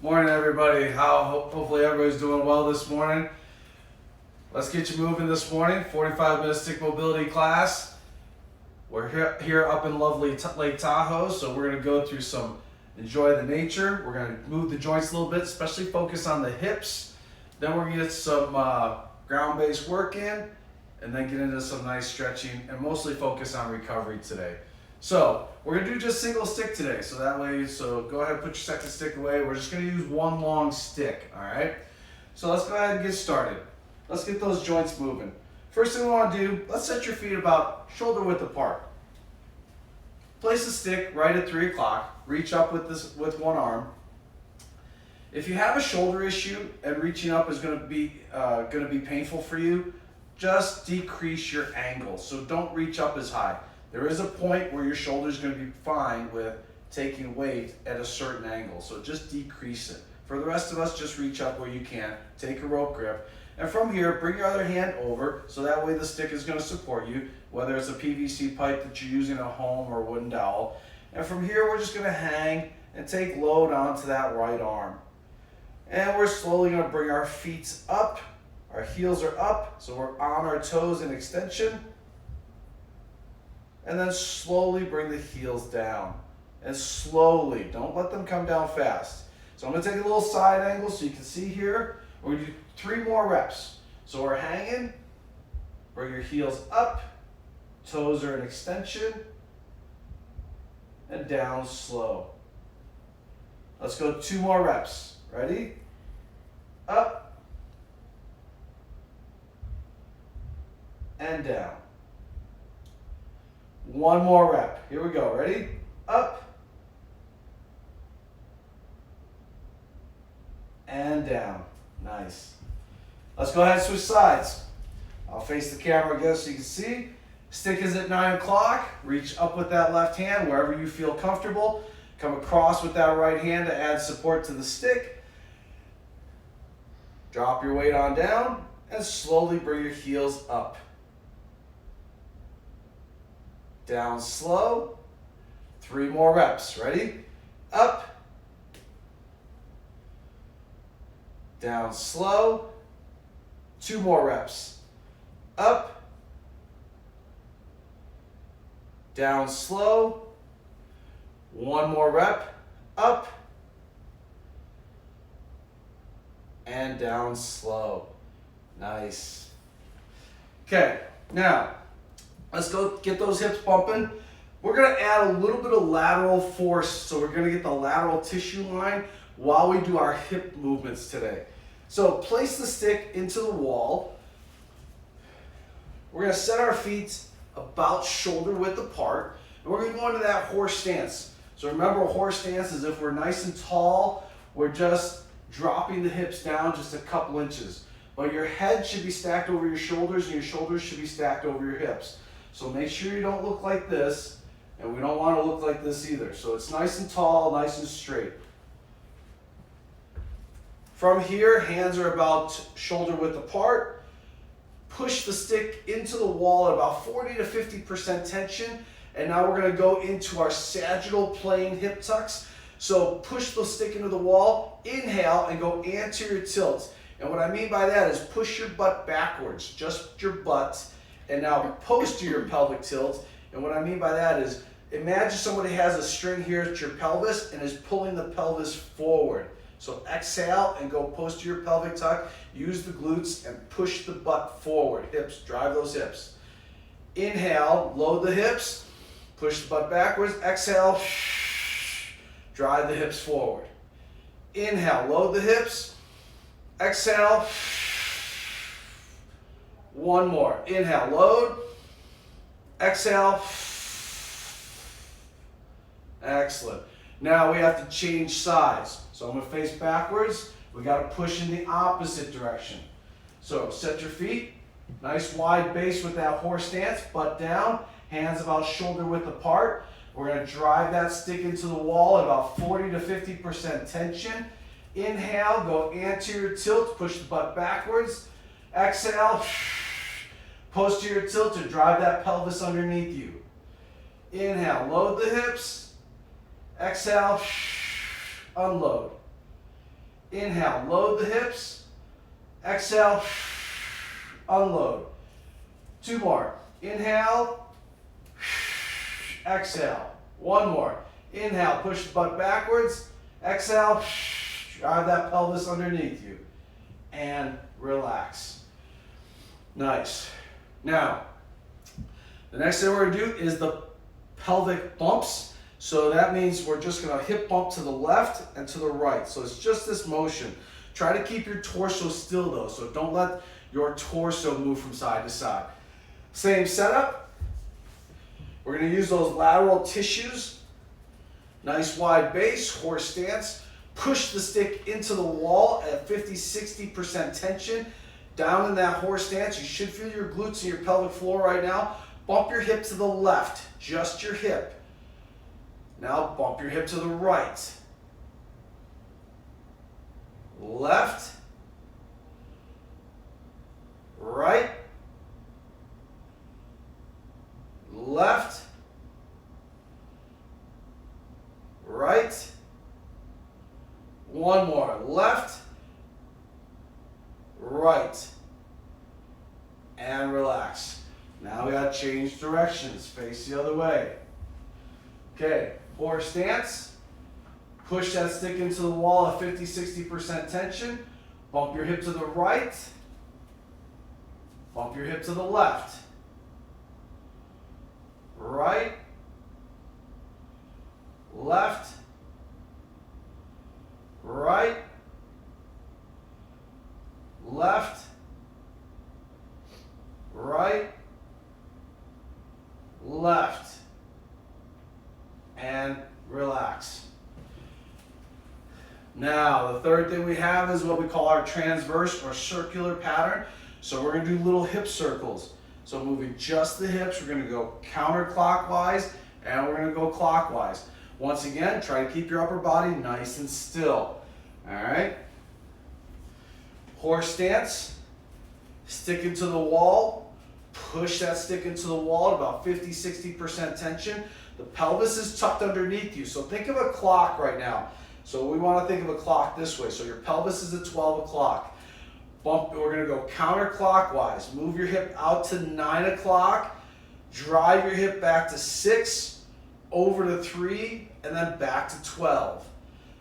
Morning, everybody. Hopefully everybody's doing well this morning. Let's get you moving this morning. 45-minute stick mobility class. We're here up in lovely Lake Tahoe, so we're going to go through some enjoy the nature. We're going to move the joints a little bit, especially focus on the hips. Then we're going to get some ground-based work in, and then get into some nice stretching, and mostly focus on recovery today. So we're going to do just single stick today, so that way, go ahead and put your second stick away. We're just going to use one long stick, all right? So let's go ahead and get started. Let's get those joints moving. First thing we want to do, let's set your feet about shoulder width apart. Place the stick right at 3 o'clock. Reach up with one arm. If you have a shoulder issue and reaching up is going to be painful for you, just decrease your angle. So don't reach up as high. There is a point where your shoulder is going to be fine with taking weight at a certain angle, so just decrease it. For the rest of us, just reach up where you can, take a rope grip, and from here, bring your other hand over, so that way the stick is going to support you, whether it's a PVC pipe that you're using at home or a wooden dowel. And from here, we're just going to hang and take load onto that right arm. And we're slowly going to bring our feet up, our heels are up, so we're on our toes in extension. And then slowly bring the heels down. And slowly, don't let them come down fast. So I'm going to take a little side angle so you can see here. We're going to do 3 more reps. So we're hanging, bring your heels up, toes are in extension, and down slow. Let's go 2 more reps. Ready? Up, and down. 1 more rep. Here we go. Ready? Up and down. Nice. Let's go ahead and switch sides. I'll face the camera again so you can see. Stick is at 9 o'clock. Reach up with that left hand wherever you feel comfortable. Come across with that right hand to add support to the stick. Drop your weight on down and slowly bring your heels up. Down slow. 3 more reps. Ready? Up. Down slow. 2 more reps. Up. Down slow. 1 more rep. Up. And down slow. Nice. Okay, now let's go get those hips pumping. We're going to add a little bit of lateral force, so we're going to get the lateral tissue line while we do our hip movements today. So place the stick into the wall. We're going to set our feet about shoulder width apart, and we're going to go into that horse stance. So remember, a horse stance is if we're nice and tall, we're just dropping the hips down just a couple inches. But your head should be stacked over your shoulders, and your shoulders should be stacked over your hips. So make sure you don't look like this, and we don't want to look like this either. So it's nice and tall, nice and straight. From here, hands are about shoulder width apart. Push the stick into the wall at about 40 to 50% tension. And now we're going to go into our sagittal plane hip tucks. So push the stick into the wall, inhale, and go anterior tilt. And what I mean by that is push your butt backwards, just your butt. And now posterior pelvic tilt. And what I mean by that is imagine somebody has a string here at your pelvis and is pulling the pelvis forward. So exhale and go posterior pelvic tuck. Use the glutes and push the butt forward. Hips, drive those hips. Inhale, load the hips. Push the butt backwards. Exhale, drive the hips forward. Inhale, load the hips. Exhale. 1 more. Inhale, load. Exhale. Excellent. Now we have to change sides. So I'm going to face backwards. We got to push in the opposite direction. So set your feet. Nice wide base with that horse stance. Butt down. Hands about shoulder width apart. We're going to drive that stick into the wall at about 40 to 50% tension. Inhale, go anterior tilt, push the butt backwards. Exhale, posterior tilt to drive that pelvis underneath you. Inhale, load the hips. Exhale, unload. Inhale, load the hips. Exhale, unload. 2 more. Inhale, exhale. 1 more. Inhale, push the butt backwards. Exhale, drive that pelvis underneath you. And relax. Nice. Now, the next thing we're going to do is the pelvic bumps. So that means we're just going to hip bump to the left and to the right. So it's just this motion. Try to keep your torso still though, so don't let your torso move from side to side. Same setup. We're going to use those lateral tissues. Nice wide base, horse stance. Push the stick into the wall at 50-60% tension. Down in that horse stance, you should feel your glutes and your pelvic floor right now. Bump your hip to the left, just your hip. Now bump your hip to the right. Left. Right. Left. Right. 1 more. Left. Right. And relax. Now we got to change directions. Face the other way. Okay, horse stance. Push that stick into the wall at 50-60% tension. Bump your hip to the right. Bump your hip to the left. Right. Left. Right. Left. Right. Left. And relax. Now, the third thing we have is what we call our transverse or circular pattern. So we're going to do little hip circles. So moving just the hips, we're going to go counterclockwise and we're going to go clockwise. Once again, try to keep your upper body nice and still. All right? Horse stance. Stick into the wall. Push that stick into the wall at about 50-60% tension. The pelvis is tucked underneath you. So think of a clock right now. So we want to think of a clock this way. So your pelvis is at 12 o'clock. Bump, we're going to go counterclockwise. Move your hip out to 9 o'clock. Drive your hip back to 6, over to 3, and then back to 12.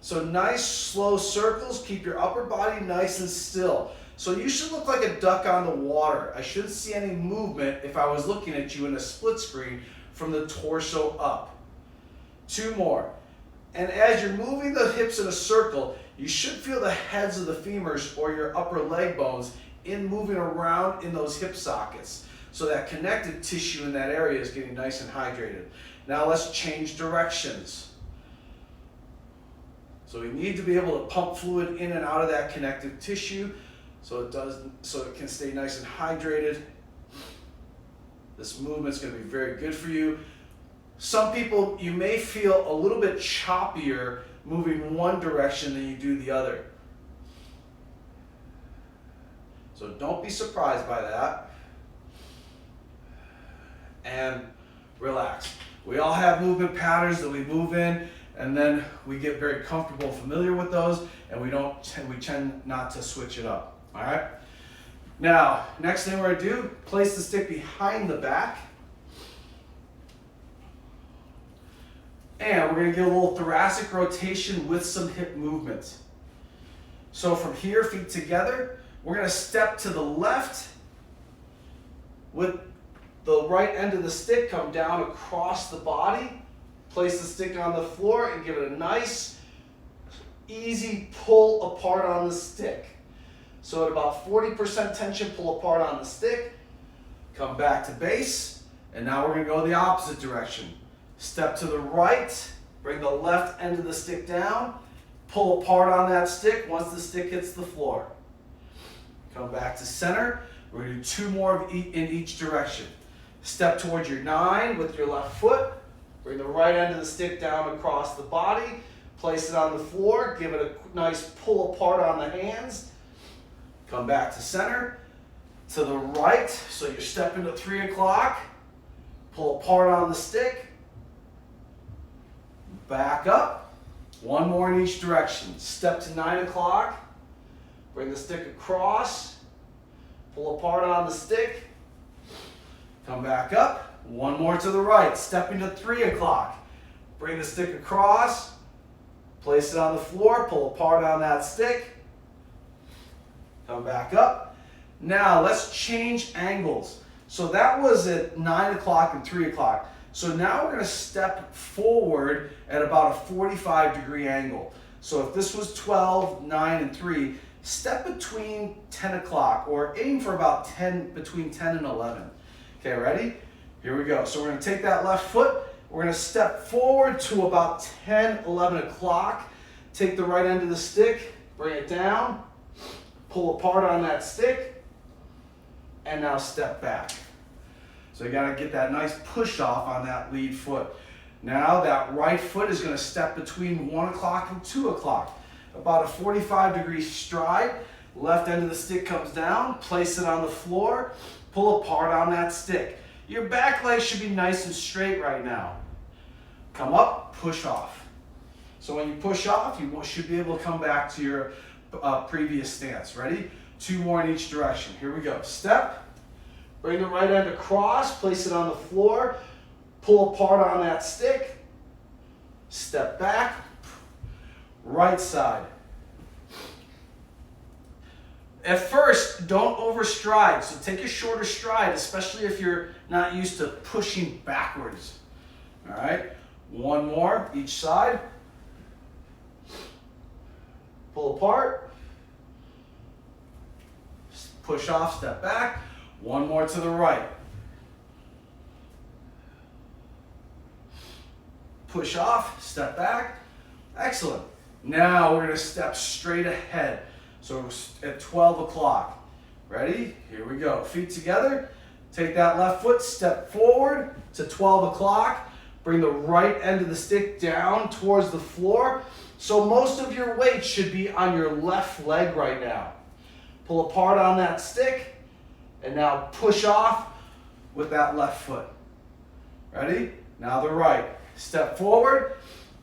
So nice slow circles. Keep your upper body nice and still. So you should look like a duck on the water. I shouldn't see any movement if I was looking at you in a split screen from the torso up. 2 more. And as you're moving the hips in a circle, you should feel the heads of the femurs or your upper leg bones in moving around in those hip sockets. So that connective tissue in that area is getting nice and hydrated. Now let's change directions. So we need to be able to pump fluid in and out of that connective tissue so it can stay nice and hydrated. This movement's going to be very good for you. Some people, you may feel a little bit choppier moving one direction than you do the other. So don't be surprised by that. And relax. We all have movement patterns that we move in, and then we get very comfortable and familiar with those, and we tend not to switch it up. All right? Now, next thing we're going to do, place the stick behind the back. And we're going to get a little thoracic rotation with some hip movement. So from here, feet together, we're going to step to the left with the right end of the stick, come down across the body, place the stick on the floor and give it a nice, easy pull apart on the stick. So at about 40% tension, pull apart on the stick, come back to base, and now we're going to go the opposite direction. Step to the right, bring the left end of the stick down, pull apart on that stick once the stick hits the floor. Come back to center. We're going to do 2 more in each direction. Step towards your 9 with your left foot. Bring the right end of the stick down across the body. Place it on the floor. Give it a nice pull apart on the hands. Come back to center. To the right. So you're stepping to 3 o'clock. Pull apart on the stick. Back up. One more in each direction. Step to 9 o'clock. Bring the stick across. Pull apart on the stick. Come back up. One more to the right. Stepping to 3 o'clock. Bring the stick across. Place it on the floor. Pull apart on that stick. Come back up. Now let's change angles. So that was at 9 o'clock and 3 o'clock. So now we're going to step forward at about a 45-degree angle. So if this was 12, 9, and 3, step between 10 o'clock or aim for about between 10 and 11. Okay, ready? Here we go. So we're going to take that left foot. We're going to step forward to about 10, 11 o'clock. Take the right end of the stick, bring it down, pull apart on that stick, and now step back. So you got to get that nice push off on that lead foot. Now that right foot is going to step between 1 o'clock and 2 o'clock. About a 45-degree stride. Left end of the stick comes down. Place it on the floor. Pull apart on that stick. Your back leg should be nice and straight right now. Come up, push off. So when you push off, you should be able to come back to your previous stance. Ready? 2 more in each direction. Here we go. Step. Bring the right end across, place it on the floor, pull apart on that stick, step back, right side. At first, don't overstride, so take a shorter stride, especially if you're not used to pushing backwards. All right, one more each side. Pull apart, push off, step back. One more to the right. Push off, step back. Excellent. Now we're going to step straight ahead. So at 12 o'clock. Ready? Here we go. Feet together. Take that left foot, step forward to 12 o'clock. Bring the right end of the stick down towards the floor. So most of your weight should be on your left leg right now. Pull apart on that stick. And now push off with that left foot. Ready? Now the right. Step forward.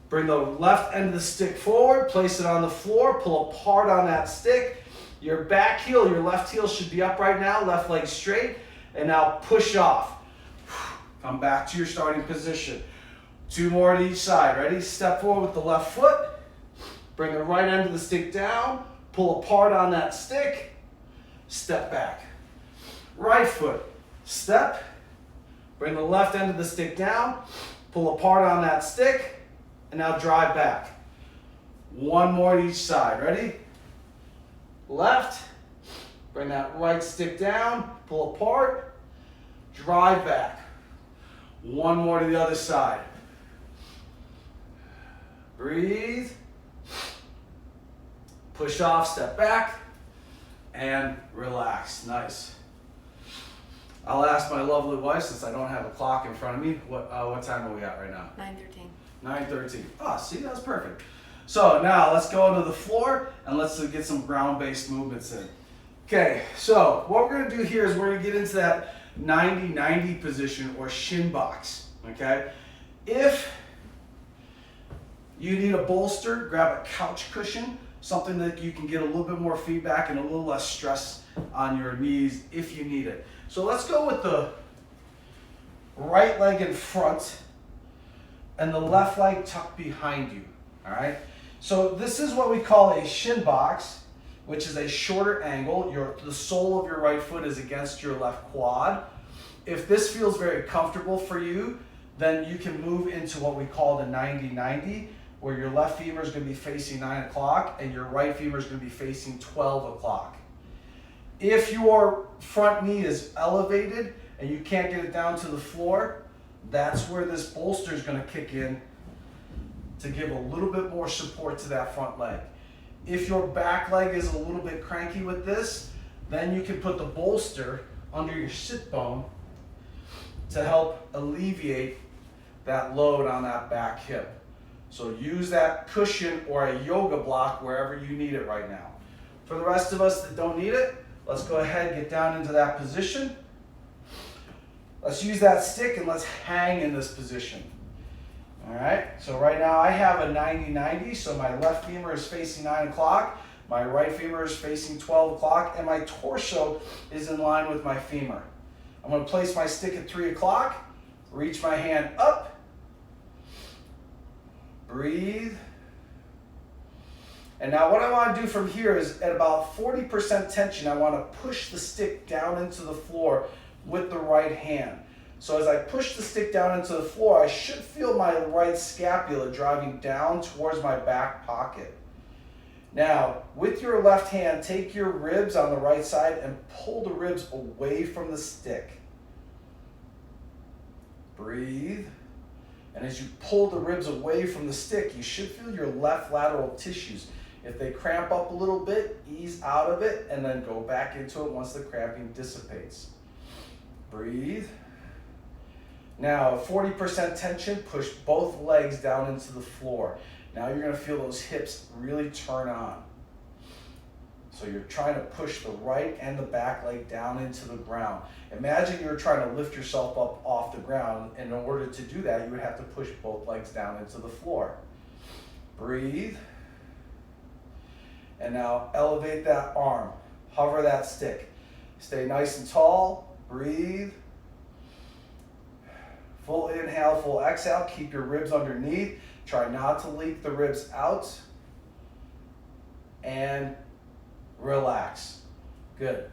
Bring the left end of the stick forward. Place it on the floor. Pull apart on that stick. Your back heel, your left heel should be up right now. Left leg straight. And now push off. Come back to your starting position. 2 more at each side. Ready? Step forward with the left foot. Bring the right end of the stick down. Pull apart on that stick. Step back. Right foot, step, bring the left end of the stick down, pull apart on that stick, and now drive back. 1 more at each side. Ready? Left, bring that right stick down, pull apart, drive back. 1 more to the other side. Breathe. Push off, step back, and relax. Nice. I'll ask my lovely wife, since I don't have a clock in front of me, what time are we at right now? 9:13. 9:13. Ah, see, that's perfect. So now let's go to the floor and let's get some ground-based movements in. Okay, so what we're going to do here is we're going to get into that 90-90 position or Shin Box. Okay, if you need a bolster, grab a couch cushion, something that you can get a little bit more feedback and a little less stress on your knees if you need it. So let's go with the right leg in front and the left leg tucked behind you. All right. So this is what we call a Shin Box, which is a shorter angle. The sole of your right foot is against your left quad. If this feels very comfortable for you, then you can move into what we call the 90-90, where your left femur is going to be facing 9 o'clock and your right femur is going to be facing 12 o'clock. If your front knee is elevated and you can't get it down to the floor, that's where this bolster is going to kick in to give a little bit more support to that front leg. If your back leg is a little bit cranky with this, then you can put the bolster under your sit bone to help alleviate that load on that back hip. So use that cushion or a yoga block wherever you need it right now. For the rest of us that don't need it, let's go ahead and get down into that position. Let's use that stick and let's hang in this position. All right, so right now I have a 90-90, so my left femur is facing 9 o'clock, my right femur is facing 12 o'clock, and my torso is in line with my femur. I'm going to place my stick at 3 o'clock, reach my hand up, breathe. And now what I want to do from here is at about 40% tension, I want to push the stick down into the floor with the right hand. So as I push the stick down into the floor, I should feel my right scapula driving down towards my back pocket. Now, with your left hand, take your ribs on the right side and pull the ribs away from the stick. Breathe. And as you pull the ribs away from the stick, you should feel your left lateral tissues. If they cramp up a little bit, ease out of it and then go back into it once the cramping dissipates. Breathe. Now, 40% tension, push both legs down into the floor. Now you're going to feel those hips really turn on. So you're trying to push the right and the back leg down into the ground. Imagine you're trying to lift yourself up off the ground, and in order to do that, you would have to push both legs down into the floor. Breathe. And now elevate that arm. Hover that stick. Stay nice and tall. Breathe. Full inhale, full exhale. Keep your ribs underneath. Try not to leak the ribs out. And relax. Good.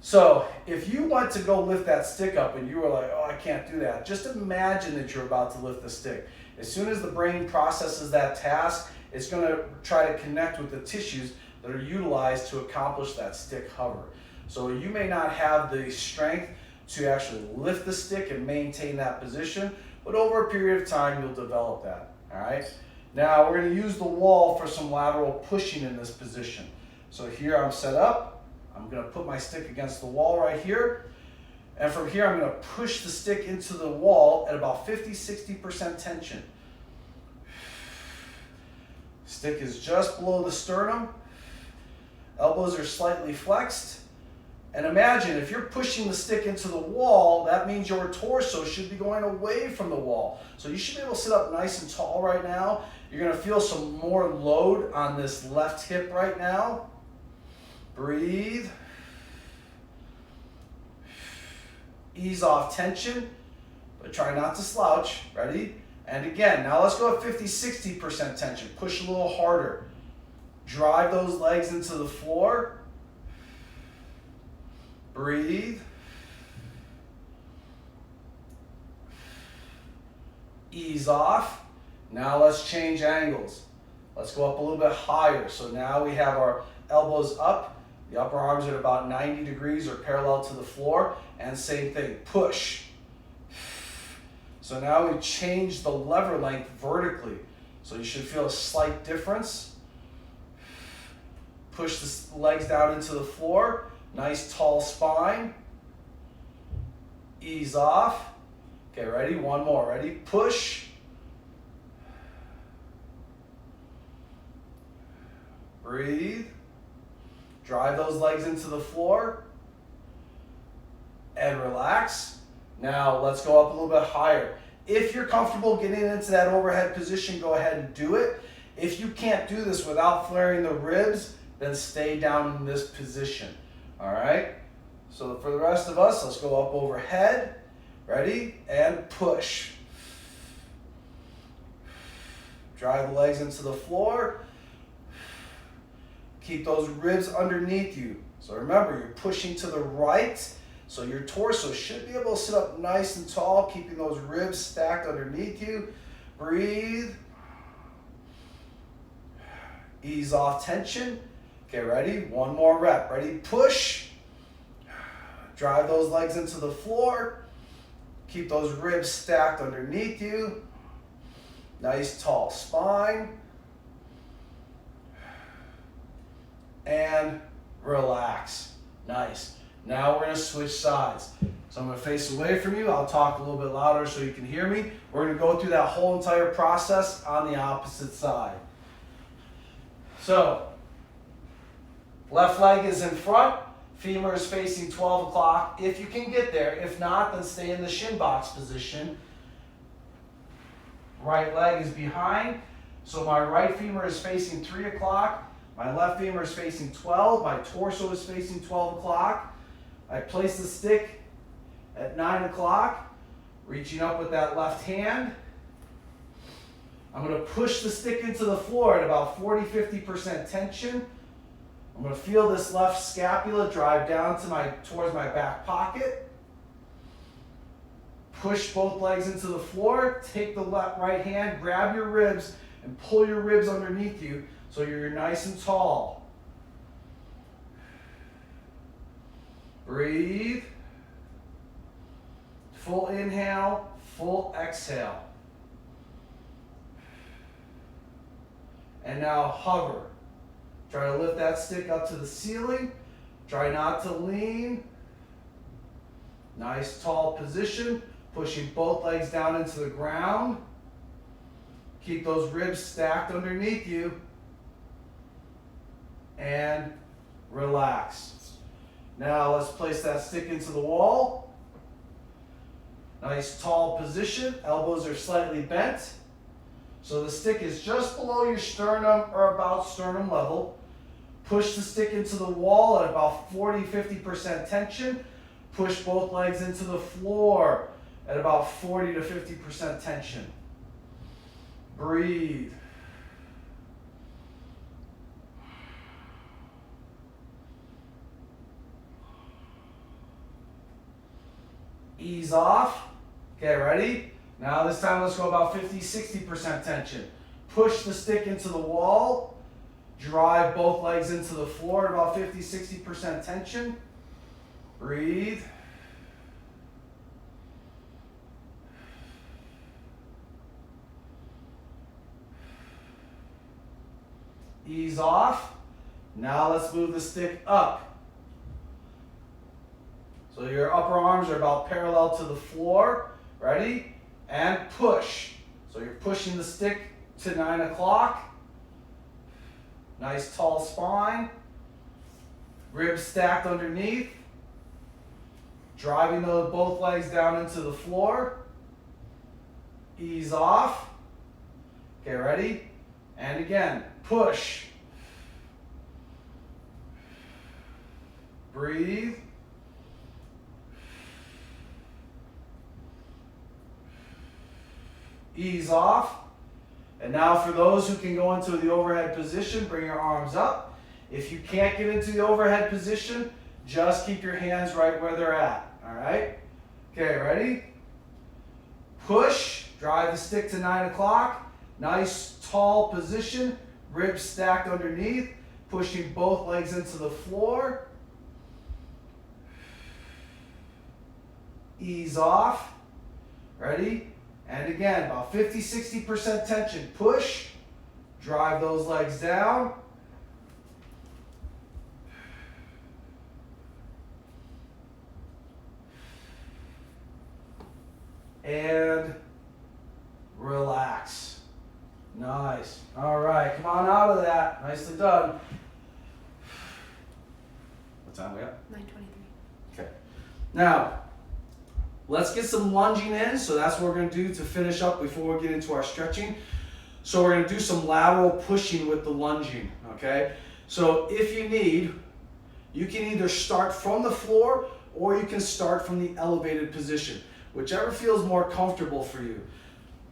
So if you want to go lift that stick up and you were like, oh, I can't do that, just imagine that you're about to lift the stick. As soon as the brain processes that task, it's going to try to connect with the tissues that are utilized to accomplish that stick hover. So you may not have the strength to actually lift the stick and maintain that position, but over a period of time, you'll develop that, all right? Now, we're gonna use the wall for some lateral pushing in this position. So here I'm set up. I'm gonna put my stick against the wall right here. And from here, I'm gonna push the stick into the wall at about 50-60% tension. Stick is just below the sternum. Elbows are slightly flexed. And imagine if you're pushing the stick into the wall, that means your torso should be going away from the wall. So you should be able to sit up nice and tall right now. You're going to feel some more load on this left hip right now. Breathe. Ease off tension, but try not to slouch. Ready? And again, now let's go at 50-60% tension. Push a little harder. Drive those legs into the floor. Breathe. Ease off. Now let's change angles. Let's go up a little bit higher. So now we have our elbows up. The upper arms are at about 90 degrees or parallel to the floor. And same thing, push. So now we change the lever length vertically. So you should feel a slight difference. Push the legs down into the floor. Nice tall spine. Ease off. Okay, ready? One more. Ready? Push. Breathe. Drive those legs into the floor. And relax. Now let's go up a little bit higher. If you're comfortable getting into that overhead position, go ahead and do it. If you can't do this without flaring the ribs, then stay down in this position. All right, so for the rest of us, let's go up overhead. Ready? And push. Drive the legs into the floor. Keep those ribs underneath you. So remember, you're pushing to the right, so your torso should be able to sit up nice and tall, keeping those ribs stacked underneath you. Breathe. Ease off tension. Okay, ready? One more rep. Ready? Push. Drive those legs into the floor. Keep those ribs stacked underneath you. Nice tall spine. And relax. Nice. Now we're going to switch sides. So I'm going to face away from you. I'll talk a little bit louder so you can hear me. We're going to go through that whole entire process on the opposite side. So, left leg is in front, femur is facing 12 o'clock, if you can get there. If not, then stay in the shin box position. Right leg is behind. So my right femur is facing 3 o'clock. My left femur is facing 12. My torso is facing 12 o'clock. I place the stick at 9 o'clock, reaching up with that left hand. I'm going to push the stick into the floor at about 40-50% tension. I'm going to feel this left scapula drive down to towards my back pocket. Push both legs into the floor. Take the right hand, grab your ribs, and pull your ribs underneath you so you're nice and tall. Breathe. Full inhale, full exhale. And now hover. Try to lift that stick up to the ceiling. Try not to lean. Nice tall position. Pushing both legs down into the ground. Keep those ribs stacked underneath you. And relax. Now let's place that stick into the wall. Nice tall position. Elbows are slightly bent. So the stick is just below your sternum or about sternum level. Push the stick into the wall at about 40-50% tension. Push both legs into the floor at about 40-50% tension. Breathe. Ease off. Okay, ready? Now this time let's go about 50-60% tension. Push the stick into the wall. Drive both legs into the floor at about 50-60% tension. Breathe. Ease off. Now let's move the stick up. So your upper arms are about parallel to the floor. Ready? And push. So you're pushing the stick to 9 o'clock. Nice tall spine. Ribs stacked underneath. Driving both legs down into the floor. Ease off. Okay, ready? And again, push. Breathe. Ease off. And now for those who can go into the overhead position, bring your arms up. If you can't get into the overhead position, just keep your hands right where they're at. All right? Okay, ready? Push. Drive the stick to 9 o'clock. Nice tall position. Ribs stacked underneath. Pushing both legs into the floor. Ease off. Ready? And again, about 50-60% tension. Push. Drive those legs down. And relax. Nice. All right, come on out of that. Nicely done. What time are we at? 9:23. Okay. Now, let's get some lunging in. So that's what we're going to do to finish up before we get into our stretching. So we're going to do some lateral pushing with the lunging, okay? So if you need, you can either start from the floor or you can start from the elevated position, whichever feels more comfortable for you.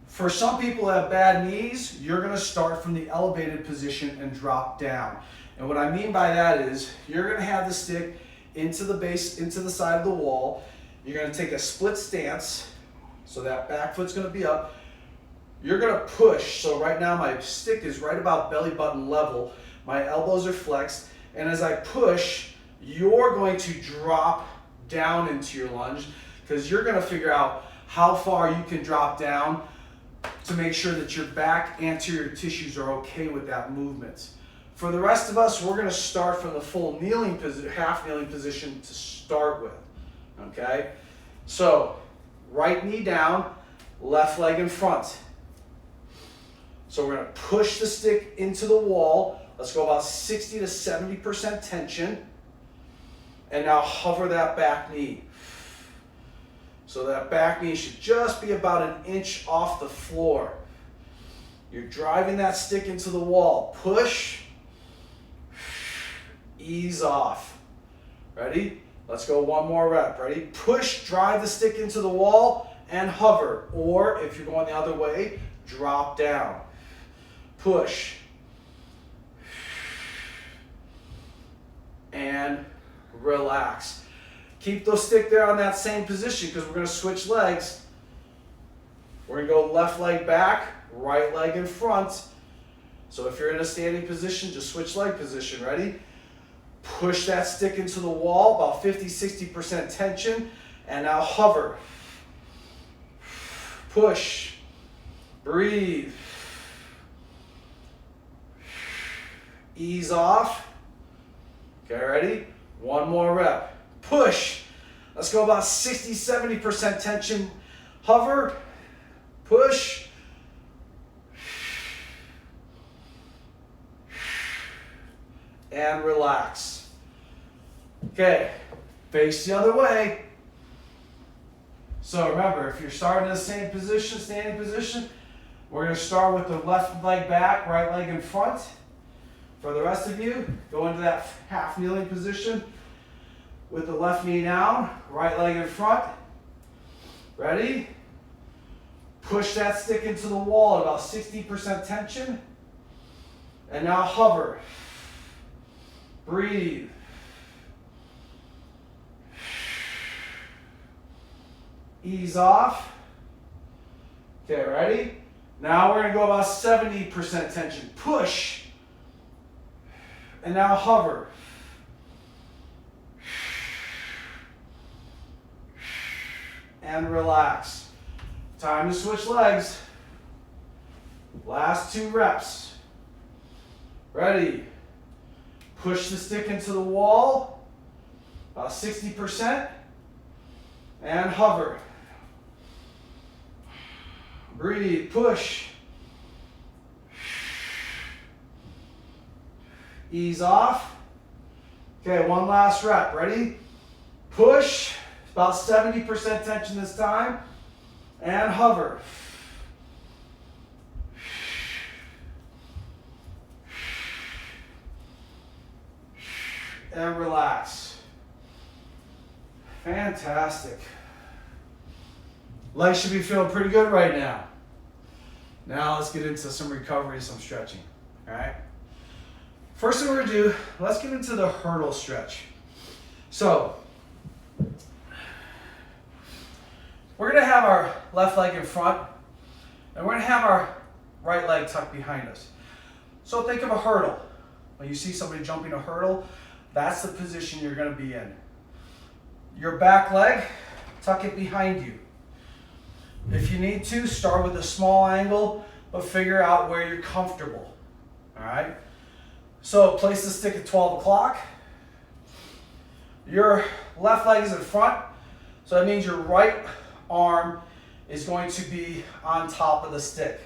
For some people that have bad knees, you're going to start from the elevated position and drop down. And what I mean by that is you're going to have the stick into the base, into the side of the wall. You're going to take a split stance, so that back foot's going to be up. You're going to push. So right now my stick is right about belly button level. My elbows are flexed. And as I push, you're going to drop down into your lunge because you're going to figure out how far you can drop down to make sure that your back anterior tissues are okay with that movement. For the rest of us, we're going to start from the full kneeling position, half kneeling position to start with. Okay? So, right knee down, left leg in front. So we're going to push the stick into the wall. Let's go about 60-70% tension. And now hover that back knee. So that back knee should just be about an inch off the floor. You're driving that stick into the wall. Push, ease off. Ready? Let's go one more rep. Ready? Push, drive the stick into the wall and hover. Or if you're going the other way, drop down. Push. And relax. Keep those stick there on that same position because we're going to switch legs. We're going to go left leg back, right leg in front. So if you're in a standing position, just switch leg position. Ready? Push that stick into the wall, about 50-60% tension, and now hover. Push. Breathe. Ease off. Okay, ready? One more rep. Push. Let's go about 60-70% tension. Hover. Push. And relax. Okay, face the other way. So remember, if you're starting in the same position, standing position, we're going to start with the left leg back, right leg in front. For the rest of you, go into that half kneeling position with the left knee down, right leg in front. Ready? Push that stick into the wall at about 60% tension. And now hover. Breathe. Ease off. Okay, ready? Now we're going to go about 70% tension. Push. And now hover. And relax. Time to switch legs. Last 2 reps. Ready? Push the stick into the wall, about 60%, and hover. Breathe, push. Ease off. Okay, one last rep. Ready? Push, about 70% tension this time, and hover. And relax. Fantastic. Legs should be feeling pretty good right now. Now let's get into some recovery, some stretching. All right. First thing we're gonna do, let's get into the hurdle stretch. So we're gonna have our left leg in front, and we're gonna have our right leg tucked behind us. So think of a hurdle. When you see somebody jumping a hurdle, that's the position you're going to be in. Your back leg, tuck it behind you. If you need to, start with a small angle, but figure out where you're comfortable. All right? So place the stick at 12 o'clock. Your left leg is in front, so that means your right arm is going to be on top of the stick.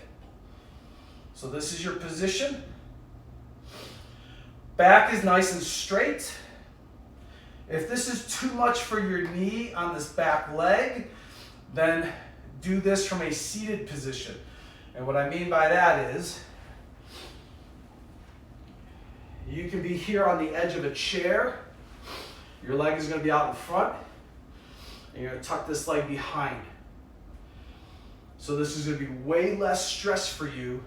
So this is your position. Back is nice and straight. If this is too much for your knee on this back leg, then do this from a seated position. And what I mean by that is, you can be here on the edge of a chair. Your leg is going to be out in front, and you're going to tuck this leg behind. So this is going to be way less stress for you.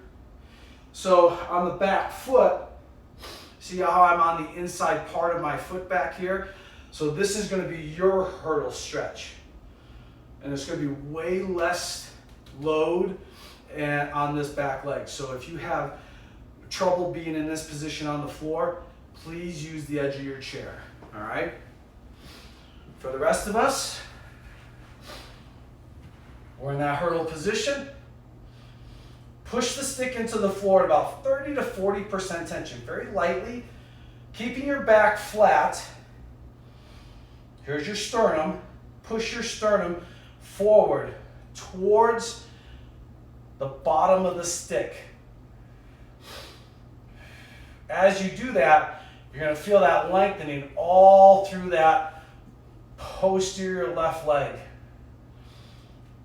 So on the back foot, see how I'm on the inside part of my foot back here? So this is going to be your hurdle stretch. And it's going to be way less load on this back leg. So if you have trouble being in this position on the floor, please use the edge of your chair. All right? For the rest of us, we're in that hurdle position. Push the stick into the floor at about 30 to 40% tension, very lightly, keeping your back flat. Here's your sternum. Push your sternum forward towards the bottom of the stick. As you do that, you're going to feel that lengthening all through that posterior left leg.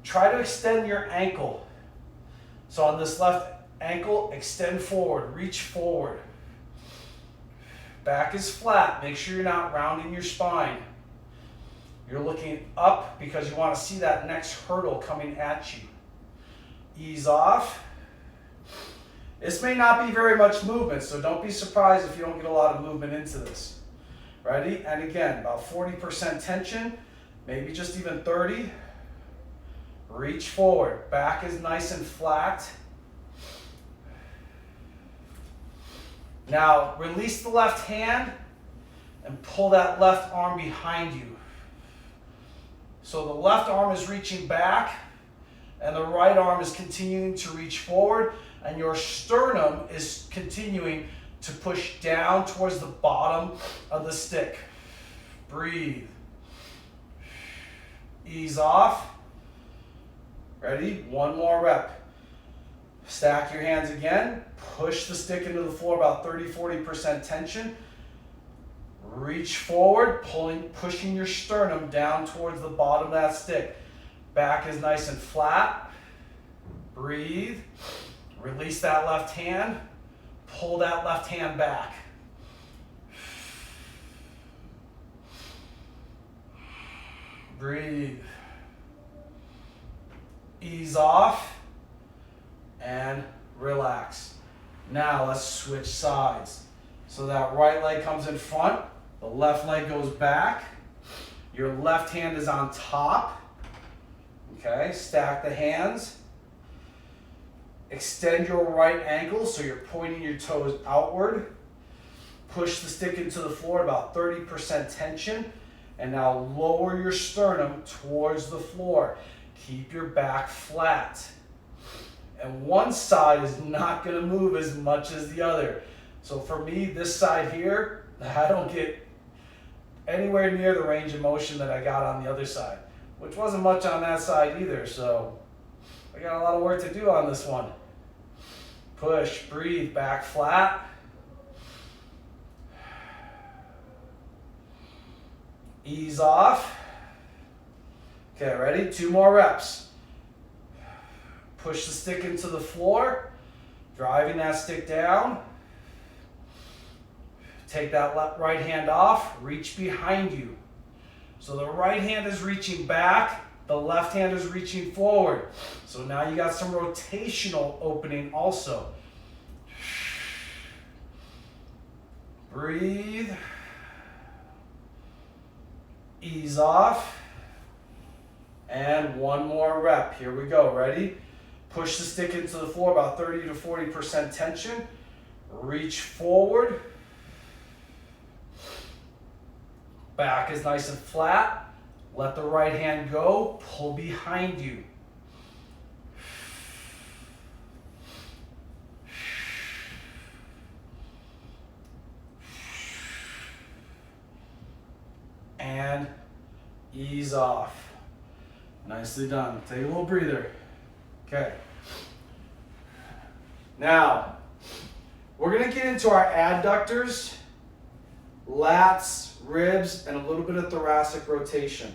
Try to extend your ankle. So on this left ankle, extend forward, reach forward. Back is flat. Make sure you're not rounding your spine. You're looking up because you want to see that next hurdle coming at you. Ease off. This may not be very much movement, so don't be surprised if you don't get a lot of movement into this. Ready? And again, about 40% tension, maybe just even 30. Reach forward. Back is nice and flat. Now, release the left hand and pull that left arm behind you. So the left arm is reaching back and the right arm is continuing to reach forward, and your sternum is continuing to push down towards the bottom of the stick. Breathe. Ease off. Ready? One more rep. Stack your hands again. Push the stick into the floor, about 30-40% tension. Reach forward, pushing your sternum down towards the bottom of that stick. Back is nice and flat. Breathe. Release that left hand. Pull that left hand back. Breathe. Ease off and relax. Now let's switch sides. So that right leg comes in front, the left leg goes back. Your left hand is on top. Okay, stack the hands. Extend your right ankle so you're pointing your toes outward. Push the stick into the floor, about 30% tension. And now lower your sternum towards the floor. Keep your back flat. And one side is not going to move as much as the other. So for me, this side here, I don't get anywhere near the range of motion that I got on the other side, which wasn't much on that side either. So I got a lot of work to do on this one. Push, breathe, back flat. Ease off. Okay, ready? 2 more reps. Push the stick into the floor, driving that stick down. Take that right hand off, reach behind you. So the right hand is reaching back, the left hand is reaching forward. So now you got some rotational opening also. Breathe. Ease off. And 1 more rep. Here we go. Ready? Push the stick into the floor, about 30 to 40% tension. Reach forward. Back is nice and flat. Let the right hand go. Pull behind you. And ease off. Nicely done. Take a little breather. Okay. Now, we're going to get into our adductors, lats, ribs, and a little bit of thoracic rotation.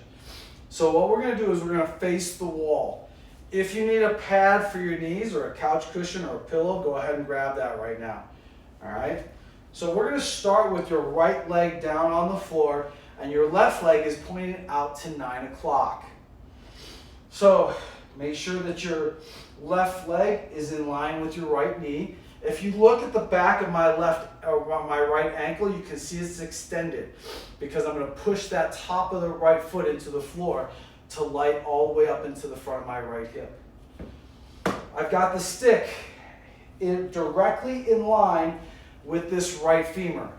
So what we're going to do is we're going to face the wall. If you need a pad for your knees or a couch cushion or a pillow, go ahead and grab that right now. All right? So we're going to start with your right leg down on the floor, and your left leg is pointing out to 9 o'clock. So make sure that your left leg is in line with your right knee. If you look at the back of my my right ankle, you can see it's extended because I'm going to push that top of the right foot into the floor to light all the way up into the front of my right hip. I've got the stick directly in line with this right femur.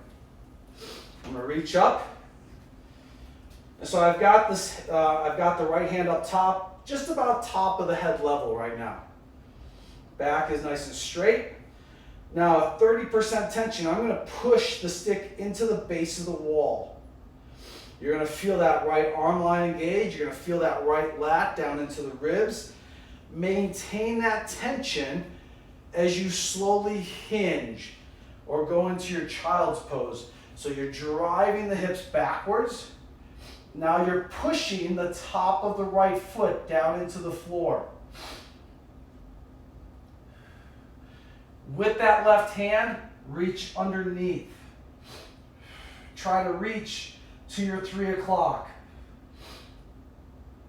I'm going to reach up. And so I've got this. I've got the right hand up top, just about top of the head level right now. Back is nice and straight. Now at 30% tension, I'm going to push the stick into the base of the wall. You're going to feel that right arm line engage. You're going to feel that right lat down into the ribs. Maintain that tension as you slowly hinge or go into your child's pose. So you're driving the hips backwards. Now you're pushing the top of the right foot down into the floor. With that left hand, reach underneath. Try to reach to your 3 o'clock.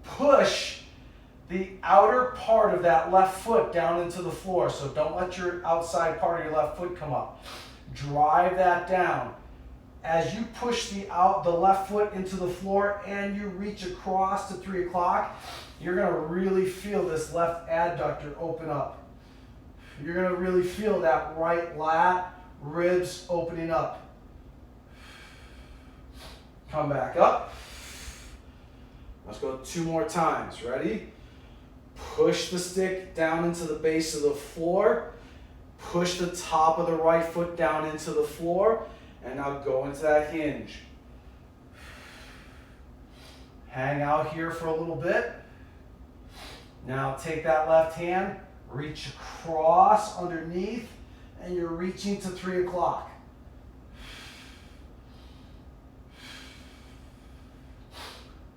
Push the outer part of that left foot down into the floor. So don't let your outside part of your left foot come up. Drive that down. As you push the left foot into the floor and you reach across to 3 o'clock, you're going to really feel this left adductor open up. You're going to really feel that right lat, ribs opening up. Come back up. Let's go 2 more times. Ready? Push the stick down into the base of the floor. Push the top of the right foot down into the floor. And now go into that hinge. Hang out here for a little bit. Now take that left hand, reach across underneath, and you're reaching to 3 o'clock.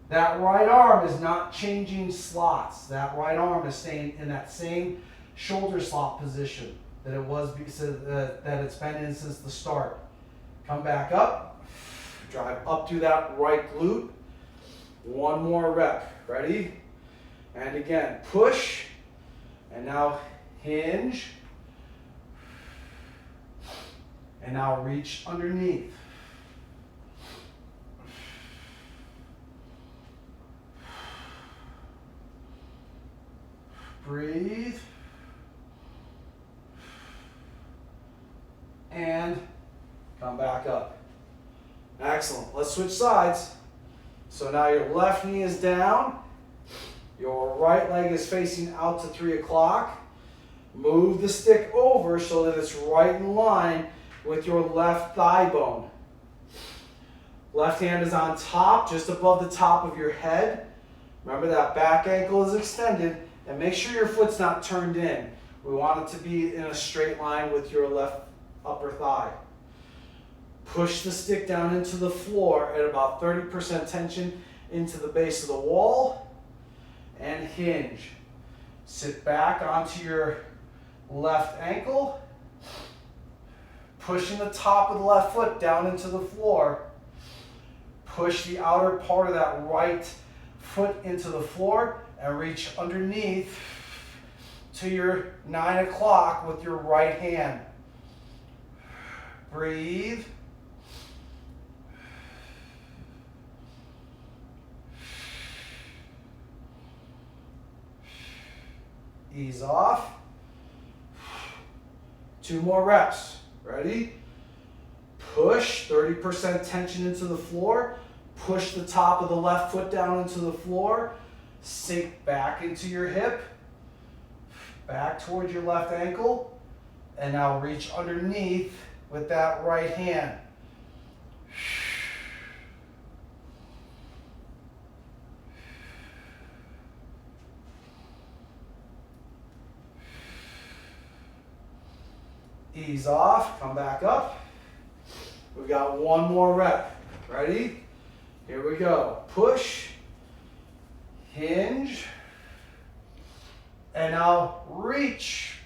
That right arm is not changing slots. That right arm is staying in that same shoulder slot position that it was, that it's been in since the start. Come back up, drive up through that right glute. 1 more rep. Ready? And again, push. And now hinge. And now reach underneath. Breathe. And come back up. Excellent. Let's switch sides. So now your left knee is down. Your right leg is facing out to 3 o'clock. Move the stick over so that it's right in line with your left thigh bone. Left hand is on top, just above the top of your head. Remember that back ankle is extended, and make sure your foot's not turned in. We want it to be in a straight line with your left upper thigh. Push the stick down into the floor at about 30% tension into the base of the wall, and hinge. Sit back onto your left ankle, pushing the top of the left foot down into the floor. Push the outer part of that right foot into the floor and reach underneath to your 9 o'clock with your right hand. Breathe. Ease off. 2 more reps. Ready? Push 30% tension into the floor. Push the top of the left foot down into the floor. Sink back into your hip. Back towards your left ankle. And now reach underneath with that right hand. Ease off, come back up. We've got 1 more rep. Ready? Here we go. Push, hinge, and now reach.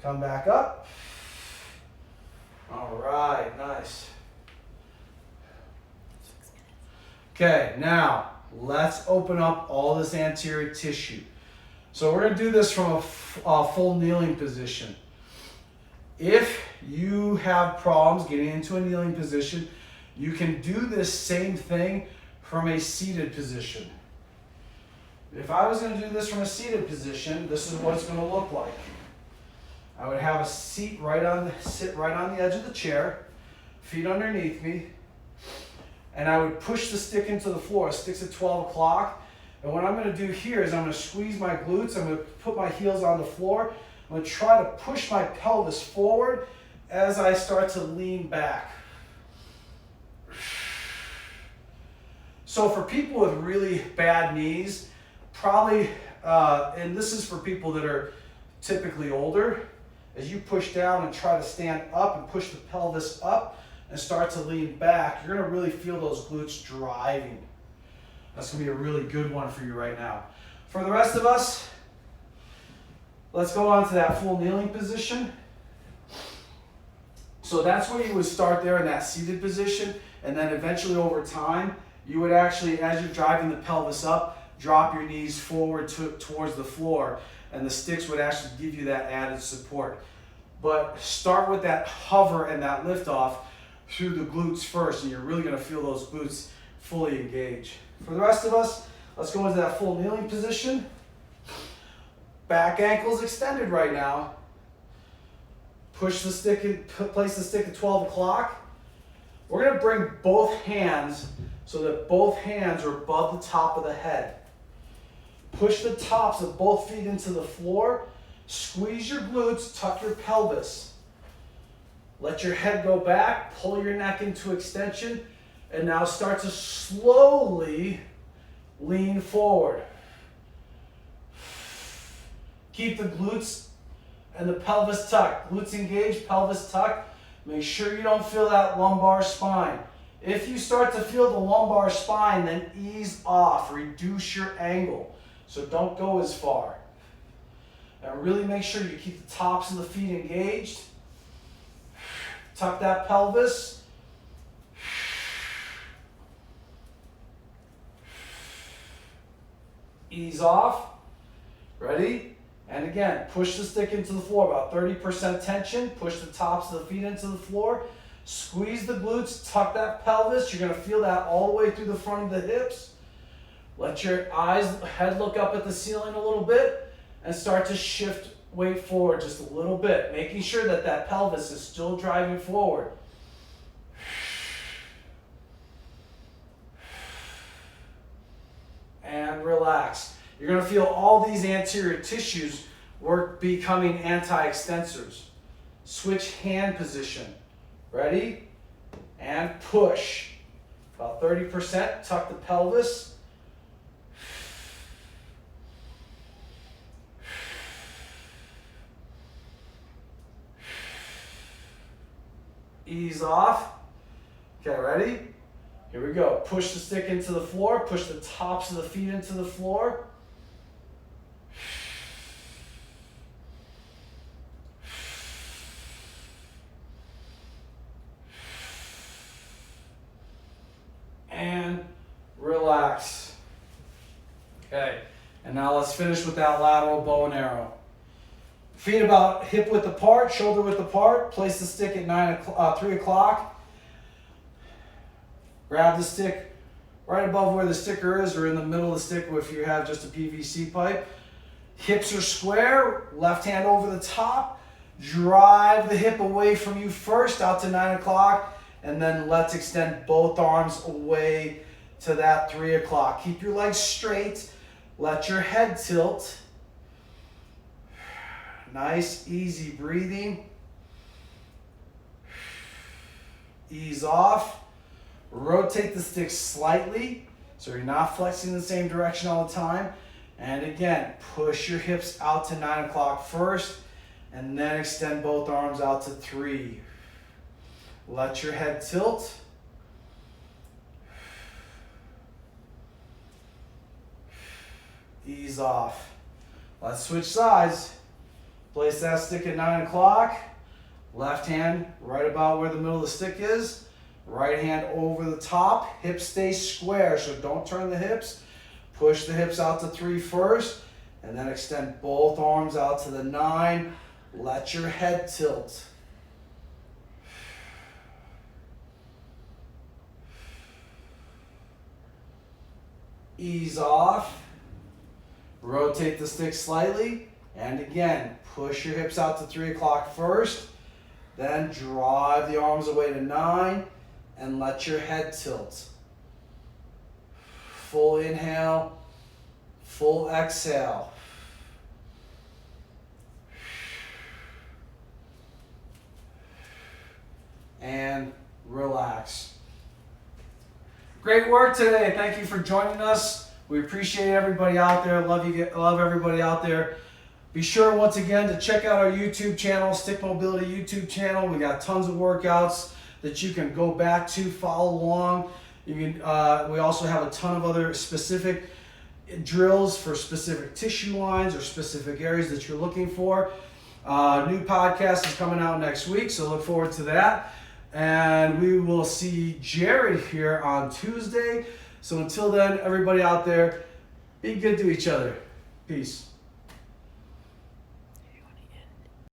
Come back up. All right, nice. Okay, now let's open up all this anterior tissue. So we're going to do this from a full kneeling position. If you have problems getting into a kneeling position, you can do this same thing from a seated position. If I was going to do this from a seated position, this is what it's going to look like. I would have a seat sit right on the edge of the chair, feet underneath me, and I would push the stick into the floor. It sticks at 12 o'clock. And what I'm going to do here is I'm going to squeeze my glutes. I'm going to put my heels on the floor. I'm going to try to push my pelvis forward as I start to lean back. So for people with really bad knees, probably, and this is for people that are typically older, as you push down and try to stand up and push the pelvis up and start to lean back, you're gonna really feel those glutes driving. That's gonna be a really good one for you right now. For the rest of us, let's go on to that full kneeling position. So that's where you would start there in that seated position, and then eventually over time, you would actually, as you're driving the pelvis up, drop your knees forward towards the floor, and the sticks would actually give you that added support. But start with that hover and that lift off through the glutes first, and you're really gonna feel those glutes fully engage. For the rest of us, let's go into that full kneeling position. Back ankles extended right now. Push the stick in, place the stick at 12 o'clock. We're gonna bring both hands so that both hands are above the top of the head. Push the tops of both feet into the floor. Squeeze your glutes, tuck your pelvis. Let your head go back, pull your neck into extension, and now start to slowly lean forward. Keep the glutes and the pelvis tucked. Glutes engaged, pelvis tucked. Make sure you don't feel that lumbar spine. If you start to feel the lumbar spine, then ease off, reduce your angle. So don't go as far. And really make sure you keep the tops of the feet engaged. Tuck that pelvis. Ease off. Ready? And again, push the stick into the floor, about 30% tension. Push the tops of the feet into the floor. Squeeze the glutes, tuck that pelvis. You're gonna feel that all the way through the front of the hips. Let your head look up at the ceiling a little bit and start to shift weight forward just a little bit, making sure that that pelvis is still driving forward. And relax. You're gonna feel all these anterior tissues becoming anti-extensors. Switch hand position. Ready? And push. About 30%, tuck the pelvis. Ease off. Okay, ready? Here we go. Push the stick into the floor. Push the tops of the feet into the floor. And relax. Okay, and now let's finish with that lateral bow and arrow. Feet about hip width apart, shoulder width apart. Place the stick at 3 o'clock. Grab the stick right above where the sticker is, or in the middle of the stick if you have just a PVC pipe. Hips are square, left hand over the top. Drive the hip away from you first, out to 9 o'clock, and then let's extend both arms away to that 3 o'clock. Keep your legs straight. Let your head tilt. Nice, easy breathing. Ease off. Rotate the stick slightly so you're not flexing the same direction all the time. And again, push your hips out to 9 o'clock first, and then extend both arms out to 3. Let your head tilt. Ease off. Let's switch sides. Place that stick at 9 o'clock. Left hand right about where the middle of the stick is. Right hand over the top. Hips stay square, so don't turn the hips. Push the hips out to 3 first, and then extend both arms out to the 9. Let your head tilt. Ease off. Rotate the stick slightly. And again, push your hips out to 3 o'clock first. Then drive the arms away to 9 and let your head tilt. Full inhale, full exhale. And relax. Great work today. Thank you for joining us. We appreciate everybody out there. Love everybody out there. Be sure once again to check out our YouTube channel, Stick Mobility YouTube channel. We got tons of workouts that you can go back to, follow along. You can. We also have a ton of other specific drills for specific tissue lines or specific areas that you're looking for. New podcast is coming out next week, so look forward to that. And we will see Jared here on Tuesday. So until then, everybody out there, be good to each other. Peace.